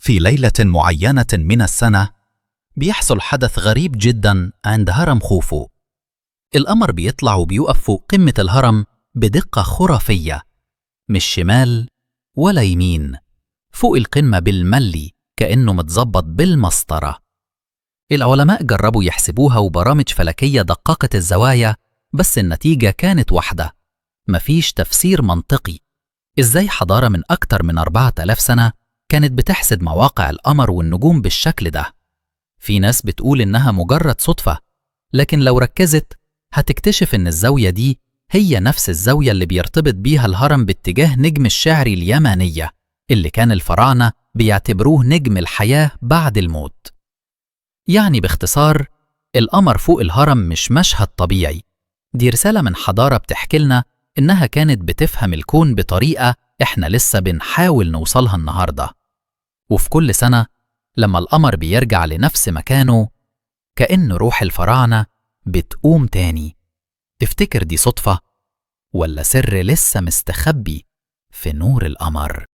في ليلة معينة من السنة بيحصل حدث غريب جدا عند هرم خوفو. القمر بيطلع وبيقف فوق قمة الهرم بدقة خرافية، مش شمال ولا يمين، فوق القمة بالملي كأنه متظبط بالمسطرة. العلماء جربوا يحسبوها وبرامج فلكية دققت الزوايا، بس النتيجة كانت واحدة، مفيش تفسير منطقي. إزاي حضارة من أكتر من 4000 سنة كانت بتحسب مواقع القمر والنجوم بالشكل ده؟ في ناس بتقول إنها مجرد صدفة، لكن لو ركزت هتكتشف إن الزاوية دي هي نفس الزاوية اللي بيرتبط بيها الهرم باتجاه نجم الشعري اليمانية اللي كان الفراعنة بيعتبروه نجم الحياة بعد الموت. يعني باختصار، القمر فوق الهرم مش مشهد طبيعي، دي رسالة من حضارة بتحكي لنا إنها كانت بتفهم الكون بطريقة إحنا لسه بنحاول نوصلها النهاردة. وفي كل سنة لما القمر بيرجع لنفس مكانه كأن روح الفراعنة بتقوم تاني. تفتكر دي صدفة ولا سر لسه مستخبي في نور القمر؟